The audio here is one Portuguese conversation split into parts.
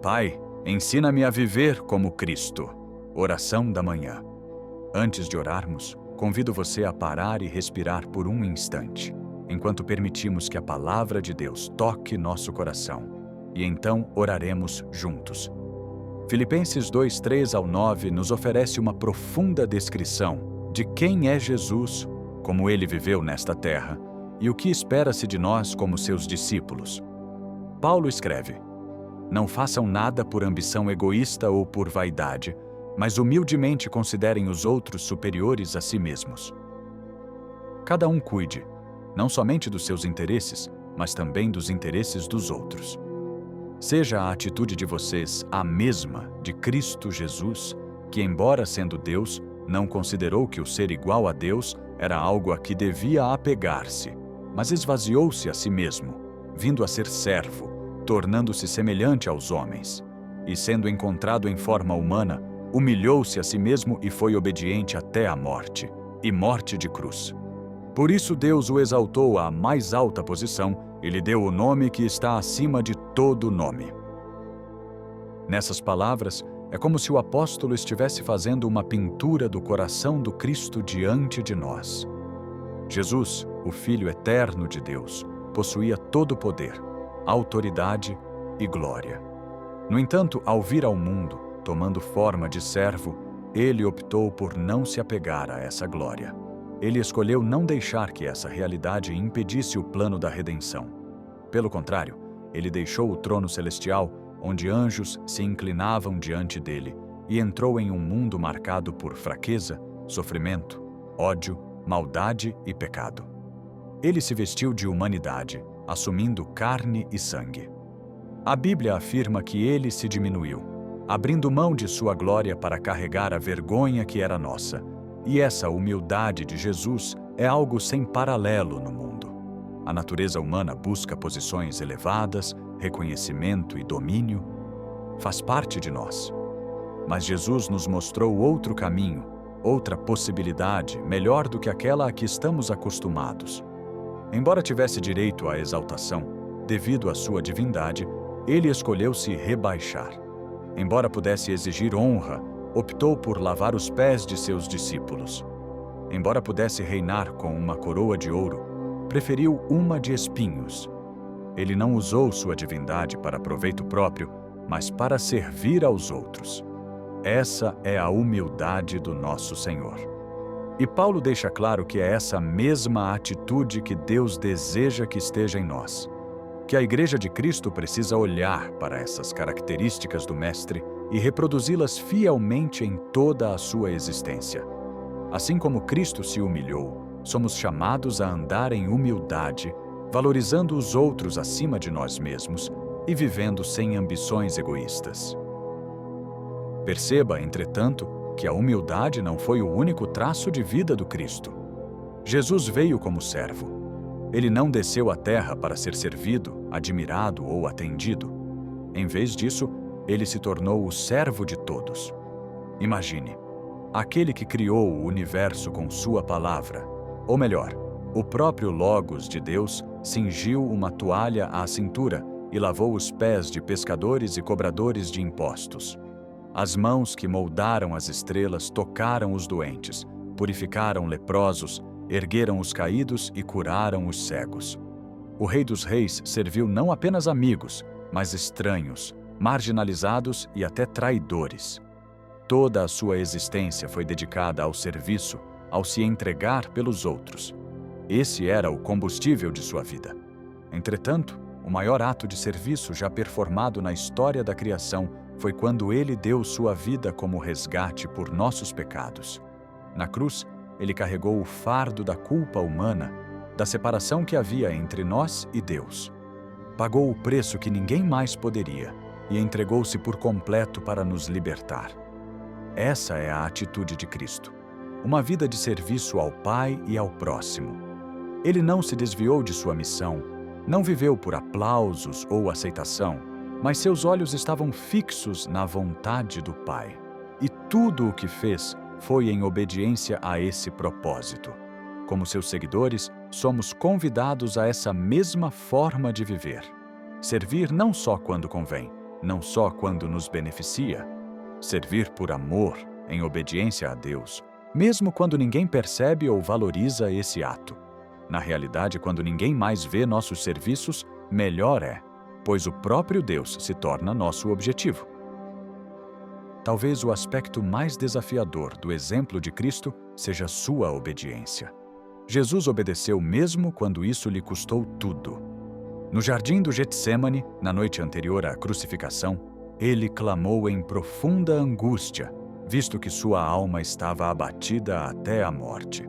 Pai, ensina-me a viver como Cristo. Oração da manhã. Antes de orarmos, convido você a parar e respirar por um instante, enquanto permitimos que a palavra de Deus toque nosso coração. E então oraremos juntos. Filipenses 2:3-9 nos oferece uma profunda descrição de quem é Jesus, como ele viveu nesta terra e o que espera-se de nós como seus discípulos. Paulo escreve: Não façam nada por ambição egoísta ou por vaidade, mas humildemente considerem os outros superiores a si mesmos. Cada um cuide, não somente dos seus interesses, mas também dos interesses dos outros. Seja a atitude de vocês a mesma de Cristo Jesus, que, embora sendo Deus, não considerou que o ser igual a Deus era algo a que devia apegar-se, mas esvaziou-se a si mesmo, vindo a ser servo, tornando-se semelhante aos homens. E sendo encontrado em forma humana, humilhou-se a si mesmo e foi obediente até a morte, e morte de cruz. Por isso Deus o exaltou à mais alta posição e lhe deu o nome que está acima de todo nome. Nessas palavras, é como se o apóstolo estivesse fazendo uma pintura do coração do Cristo diante de nós. Jesus, o Filho eterno de Deus, possuía todo o poder, autoridade e glória. No entanto, ao vir ao mundo, tomando forma de servo, ele optou por não se apegar a essa glória. Ele escolheu não deixar que essa realidade impedisse o plano da redenção. Pelo contrário, ele deixou o trono celestial, onde anjos se inclinavam diante dele, e entrou em um mundo marcado por fraqueza, sofrimento, ódio, maldade e pecado. Ele se vestiu de humanidade, assumindo carne e sangue. A Bíblia afirma que ele se diminuiu, abrindo mão de sua glória para carregar a vergonha que era nossa. E essa humildade de Jesus é algo sem paralelo no mundo. A natureza humana busca posições elevadas, reconhecimento e domínio. Faz parte de nós. Mas Jesus nos mostrou outro caminho, outra possibilidade, melhor do que aquela a que estamos acostumados. Embora tivesse direito à exaltação, devido à sua divindade, ele escolheu se rebaixar. Embora pudesse exigir honra, optou por lavar os pés de seus discípulos. Embora pudesse reinar com uma coroa de ouro, preferiu uma de espinhos. Ele não usou sua divindade para proveito próprio, mas para servir aos outros. Essa é a humildade do nosso Senhor. E Paulo deixa claro que é essa mesma atitude que Deus deseja que esteja em nós. Que a Igreja de Cristo precisa olhar para essas características do Mestre e reproduzi-las fielmente em toda a sua existência. Assim como Cristo se humilhou, somos chamados a andar em humildade, valorizando os outros acima de nós mesmos e vivendo sem ambições egoístas. Perceba, entretanto, que a humildade não foi o único traço de vida do Cristo. Jesus veio como servo. Ele não desceu à terra para ser servido, admirado ou atendido. Em vez disso, ele se tornou o servo de todos. Imagine, aquele que criou o universo com sua palavra, ou melhor, o próprio Logos de Deus cingiu uma toalha à cintura e lavou os pés de pescadores e cobradores de impostos. As mãos que moldaram as estrelas tocaram os doentes, purificaram leprosos, ergueram os caídos e curaram os cegos. O Rei dos Reis serviu não apenas amigos, mas estranhos, marginalizados e até traidores. Toda a sua existência foi dedicada ao serviço, ao se entregar pelos outros. Esse era o combustível de sua vida. Entretanto, o maior ato de serviço já performado na história da criação foi quando ele deu sua vida como resgate por nossos pecados. Na cruz, ele carregou o fardo da culpa humana, da separação que havia entre nós e Deus. Pagou o preço que ninguém mais poderia e entregou-se por completo para nos libertar. Essa é a atitude de Cristo, uma vida de serviço ao Pai e ao próximo. Ele não se desviou de sua missão, não viveu por aplausos ou aceitação, mas seus olhos estavam fixos na vontade do Pai. E tudo o que fez foi em obediência a esse propósito. Como seus seguidores, somos convidados a essa mesma forma de viver. Servir não só quando convém, não só quando nos beneficia. Servir por amor, em obediência a Deus, mesmo quando ninguém percebe ou valoriza esse ato. Na realidade, quando ninguém mais vê nossos serviços, melhor é, pois o próprio Deus se torna nosso objetivo. Talvez o aspecto mais desafiador do exemplo de Cristo seja sua obediência. Jesus obedeceu mesmo quando isso lhe custou tudo. No jardim do Getsêmani, na noite anterior à crucificação, ele clamou em profunda angústia, visto que sua alma estava abatida até a morte.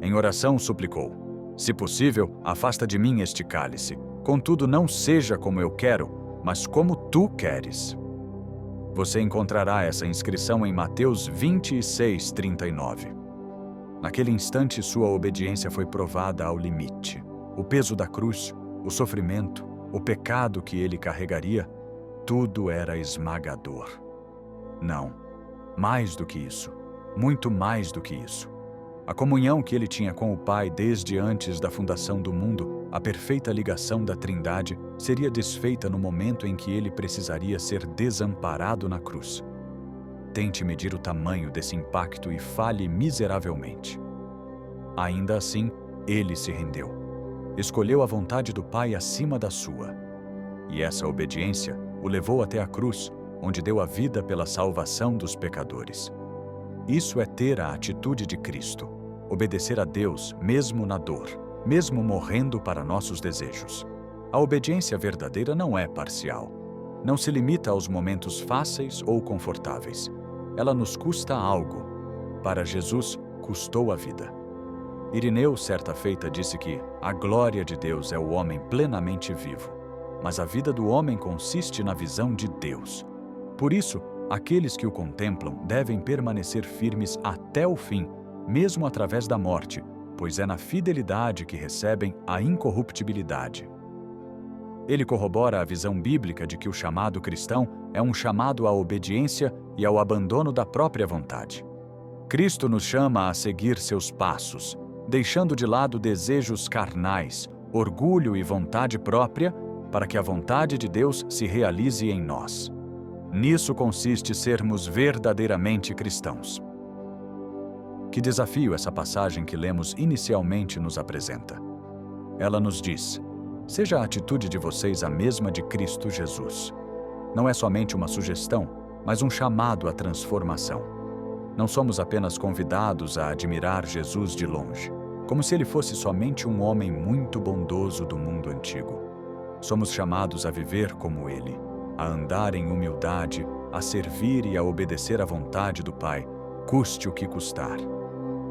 Em oração suplicou: "Se possível, afasta de mim este cálice. Contudo, não seja como eu quero, mas como tu queres." Você encontrará essa inscrição em Mateus 26:39. Naquele instante, sua obediência foi provada ao limite. O peso da cruz, o sofrimento, o pecado que ele carregaria, tudo era esmagador. Não, mais do que isso, muito mais do que isso. A comunhão que ele tinha com o Pai desde antes da fundação do mundo, a perfeita ligação da Trindade, seria desfeita no momento em que ele precisaria ser desamparado na cruz. Tente medir o tamanho desse impacto e falhe miseravelmente. Ainda assim, ele se rendeu. Escolheu a vontade do Pai acima da sua. E essa obediência o levou até a cruz, onde deu a vida pela salvação dos pecadores. Isso é ter a atitude de Cristo, obedecer a Deus mesmo na dor, mesmo morrendo para nossos desejos. A obediência verdadeira não é parcial. Não se limita aos momentos fáceis ou confortáveis. Ela nos custa algo. Para Jesus, custou a vida. Irineu, certa feita, disse que a glória de Deus é o homem plenamente vivo, mas a vida do homem consiste na visão de Deus. Por isso, aqueles que o contemplam devem permanecer firmes até o fim, mesmo através da morte, pois é na fidelidade que recebem a incorruptibilidade. Ele corrobora a visão bíblica de que o chamado cristão é um chamado à obediência e ao abandono da própria vontade. Cristo nos chama a seguir seus passos, deixando de lado desejos carnais, orgulho e vontade própria, para que a vontade de Deus se realize em nós. Nisso consiste sermos verdadeiramente cristãos. Que desafio essa passagem que lemos inicialmente nos apresenta. Ela nos diz: seja a atitude de vocês a mesma de Cristo Jesus. Não é somente uma sugestão, mas um chamado à transformação. Não somos apenas convidados a admirar Jesus de longe, como se ele fosse somente um homem muito bondoso do mundo antigo. Somos chamados a viver como ele, a andar em humildade, a servir e a obedecer à vontade do Pai, custe o que custar.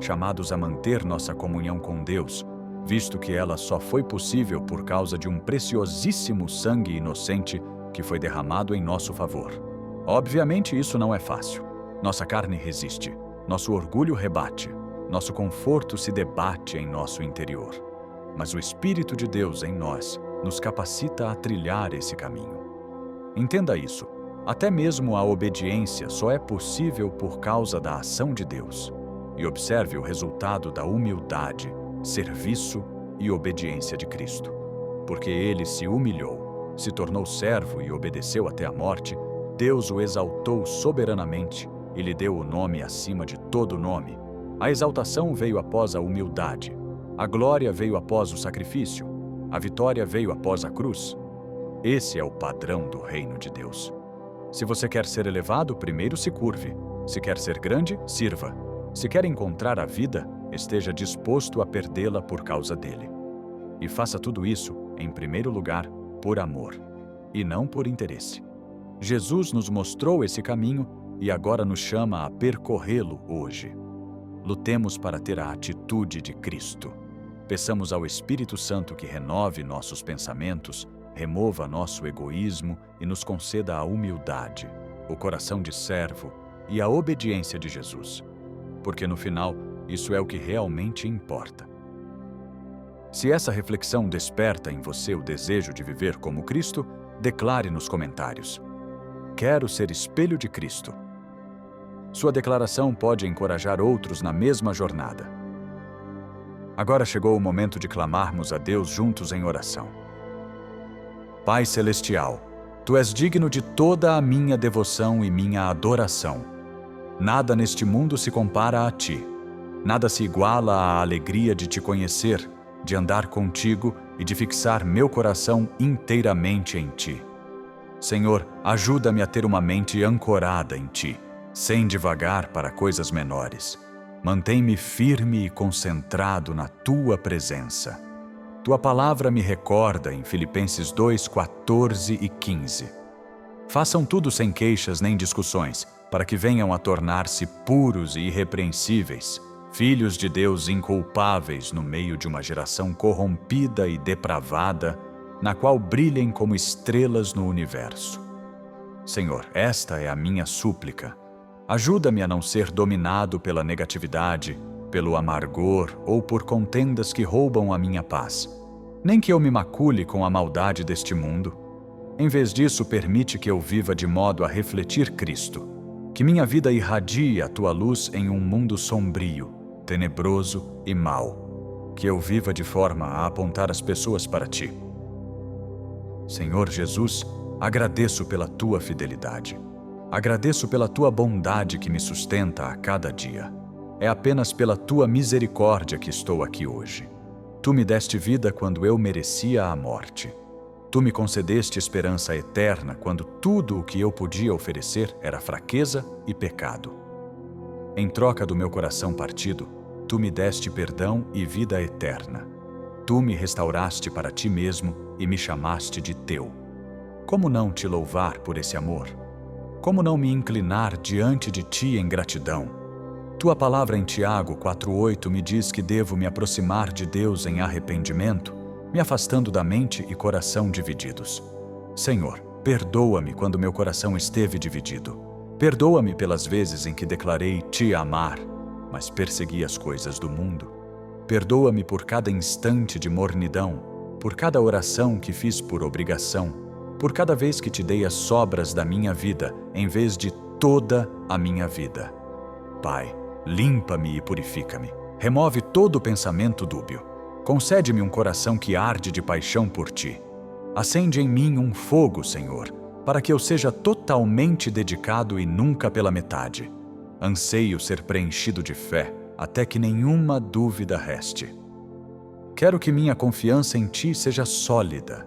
Chamados a manter nossa comunhão com Deus, visto que ela só foi possível por causa de um preciosíssimo sangue inocente que foi derramado em nosso favor. Obviamente, isso não é fácil. Nossa carne resiste, nosso orgulho rebate, nosso conforto se debate em nosso interior. Mas o Espírito de Deus em nós nos capacita a trilhar esse caminho. Entenda isso, até mesmo a obediência só é possível por causa da ação de Deus. E observe o resultado da humildade, serviço e obediência de Cristo. Porque ele se humilhou, se tornou servo e obedeceu até a morte, Deus o exaltou soberanamente e lhe deu o nome acima de todo nome. A exaltação veio após a humildade, a glória veio após o sacrifício, a vitória veio após a cruz. Esse é o padrão do reino de Deus. Se você quer ser elevado, primeiro se curve. Se quer ser grande, sirva. Se quer encontrar a vida, esteja disposto a perdê-la por causa dele. E faça tudo isso, em primeiro lugar, por amor, e não por interesse. Jesus nos mostrou esse caminho e agora nos chama a percorrê-lo hoje. Lutemos para ter a atitude de Cristo. Peçamos ao Espírito Santo que renove nossos pensamentos, remova nosso egoísmo e nos conceda a humildade, o coração de servo e a obediência de Jesus. Porque no final, isso é o que realmente importa. Se essa reflexão desperta em você o desejo de viver como Cristo, declare nos comentários: quero ser espelho de Cristo. Sua declaração pode encorajar outros na mesma jornada. Agora chegou o momento de clamarmos a Deus juntos em oração. Pai Celestial, Tu és digno de toda a minha devoção e minha adoração. Nada neste mundo se compara a Ti. Nada se iguala à alegria de Te conhecer, de andar contigo e de fixar meu coração inteiramente em Ti. Senhor, ajuda-me a ter uma mente ancorada em Ti, sem divagar para coisas menores. Mantém-me firme e concentrado na Tua presença. Tua palavra me recorda em Filipenses 2, 14 e 15. Façam tudo sem queixas nem discussões, para que venham a tornar-se puros e irrepreensíveis, filhos de Deus inculpáveis no meio de uma geração corrompida e depravada, na qual brilhem como estrelas no universo. Senhor, esta é a minha súplica. Ajuda-me a não ser dominado pela negatividade, pelo amargor ou por contendas que roubam a minha paz. Nem que eu me macule com a maldade deste mundo. Em vez disso, permite que eu viva de modo a refletir Cristo. Que minha vida irradie a Tua luz em um mundo sombrio, tenebroso e mau. Que eu viva de forma a apontar as pessoas para Ti. Senhor Jesus, agradeço pela Tua fidelidade. Agradeço pela Tua bondade que me sustenta a cada dia. É apenas pela Tua misericórdia que estou aqui hoje. Tu me deste vida quando eu merecia a morte. Tu me concedeste esperança eterna quando tudo o que eu podia oferecer era fraqueza e pecado. Em troca do meu coração partido, Tu me deste perdão e vida eterna. Tu me restauraste para Ti mesmo e me chamaste de Teu. Como não Te louvar por esse amor? Como não me inclinar diante de Ti em gratidão? Tua palavra em Tiago 4,8 me diz que devo me aproximar de Deus em arrependimento, me afastando da mente e coração divididos. Senhor, perdoa-me quando meu coração esteve dividido. Perdoa-me pelas vezes em que declarei Te amar, mas persegui as coisas do mundo. Perdoa-me por cada instante de mornidão, por cada oração que fiz por obrigação, por cada vez que Te dei as sobras da minha vida, em vez de toda a minha vida. Pai, limpa-me e purifica-me. Remove todo pensamento dúbio. Concede-me um coração que arde de paixão por Ti. Acende em mim um fogo, Senhor, para que eu seja totalmente dedicado e nunca pela metade. Anseio ser preenchido de fé, até que nenhuma dúvida reste. Quero que minha confiança em Ti seja sólida,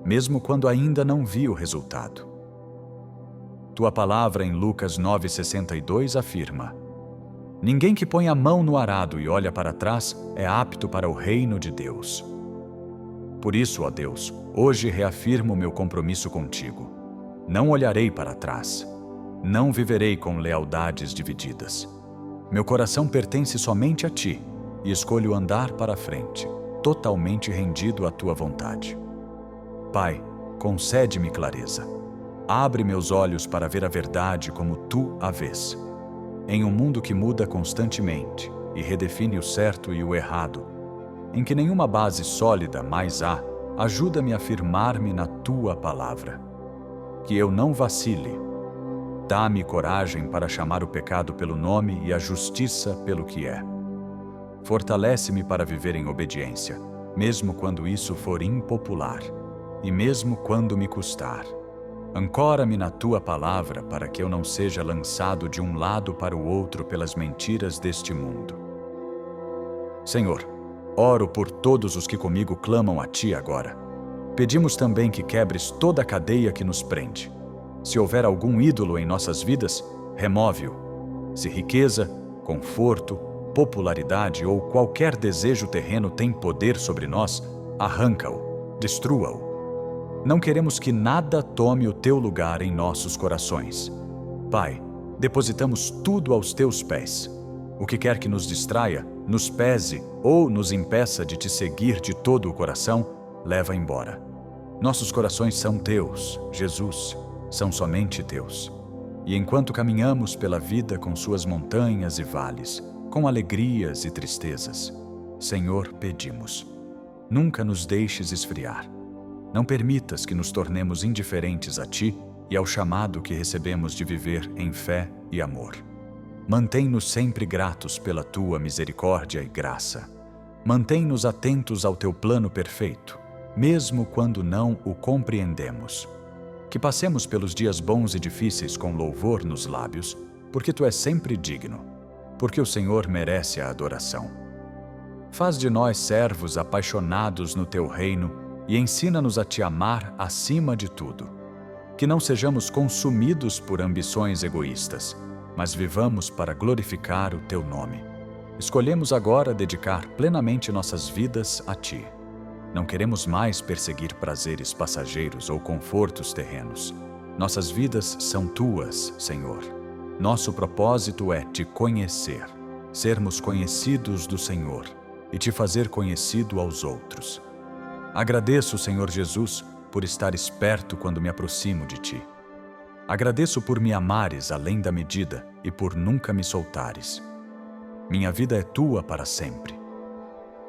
mesmo quando ainda não vi o resultado. Tua palavra em Lucas 9,62 afirma: ninguém que põe a mão no arado e olha para trás é apto para o reino de Deus. Por isso, ó Deus, hoje reafirmo meu compromisso contigo. Não olharei para trás. Não viverei com lealdades divididas. Meu coração pertence somente a Ti e escolho andar para a frente, totalmente rendido à Tua vontade. Pai, concede-me clareza. Abre meus olhos para ver a verdade como Tu a vês. Em um mundo que muda constantemente e redefine o certo e o errado, em que nenhuma base sólida mais há, ajuda-me a firmar-me na Tua palavra. Que eu não vacile. Dá-me coragem para chamar o pecado pelo nome e a justiça pelo que é. Fortalece-me para viver em obediência, mesmo quando isso for impopular, e mesmo quando me custar. Ancora-me na Tua palavra para que eu não seja lançado de um lado para o outro pelas mentiras deste mundo. Senhor, oro por todos os que comigo clamam a Ti agora. Pedimos também que quebres toda a cadeia que nos prende. Se houver algum ídolo em nossas vidas, remove-o. Se riqueza, conforto, popularidade ou qualquer desejo terreno tem poder sobre nós, arranca-o, destrua-o. Não queremos que nada tome o Teu lugar em nossos corações. Pai, depositamos tudo aos Teus pés. O que quer que nos distraia, nos pese ou nos impeça de Te seguir de todo o coração, leva embora. Nossos corações são Teus, Jesus, são somente Teus. E enquanto caminhamos pela vida com suas montanhas e vales, com alegrias e tristezas, Senhor, pedimos, nunca nos deixes esfriar. Não permitas que nos tornemos indiferentes a Ti e ao chamado que recebemos de viver em fé e amor. Mantém-nos sempre gratos pela Tua misericórdia e graça. Mantém-nos atentos ao Teu plano perfeito, mesmo quando não o compreendemos. Que passemos pelos dias bons e difíceis com louvor nos lábios, porque Tu és sempre digno, porque o Senhor merece a adoração. Faz de nós servos apaixonados no Teu reino e ensina-nos a Te amar acima de tudo. Que não sejamos consumidos por ambições egoístas, mas vivamos para glorificar o Teu nome. Escolhemos agora dedicar plenamente nossas vidas a Ti. Não queremos mais perseguir prazeres passageiros ou confortos terrenos. Nossas vidas são Tuas, Senhor. Nosso propósito é Te conhecer, sermos conhecidos do Senhor e Te fazer conhecido aos outros. Agradeço, Senhor Jesus, por estares perto quando me aproximo de Ti. Agradeço por me amares além da medida e por nunca me soltares. Minha vida é Tua para sempre.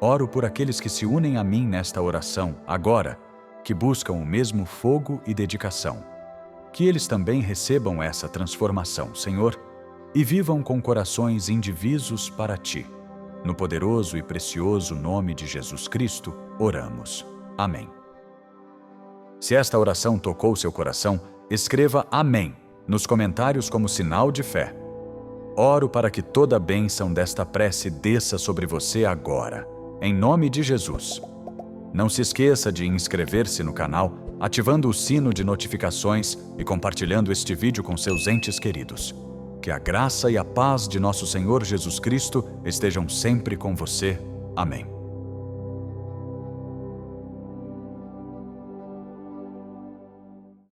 Oro por aqueles que se unem a mim nesta oração, agora, que buscam o mesmo fogo e dedicação. Que eles também recebam essa transformação, Senhor, e vivam com corações indivisos para Ti. No poderoso e precioso nome de Jesus Cristo, oramos. Amém. Se esta oração tocou seu coração, escreva Amém nos comentários como sinal de fé. Oro para que toda a bênção desta prece desça sobre você agora, em nome de Jesus. Não se esqueça de inscrever-se no canal, ativando o sino de notificações e compartilhando este vídeo com seus entes queridos. Que a graça e a paz de nosso Senhor Jesus Cristo estejam sempre com você. Amém.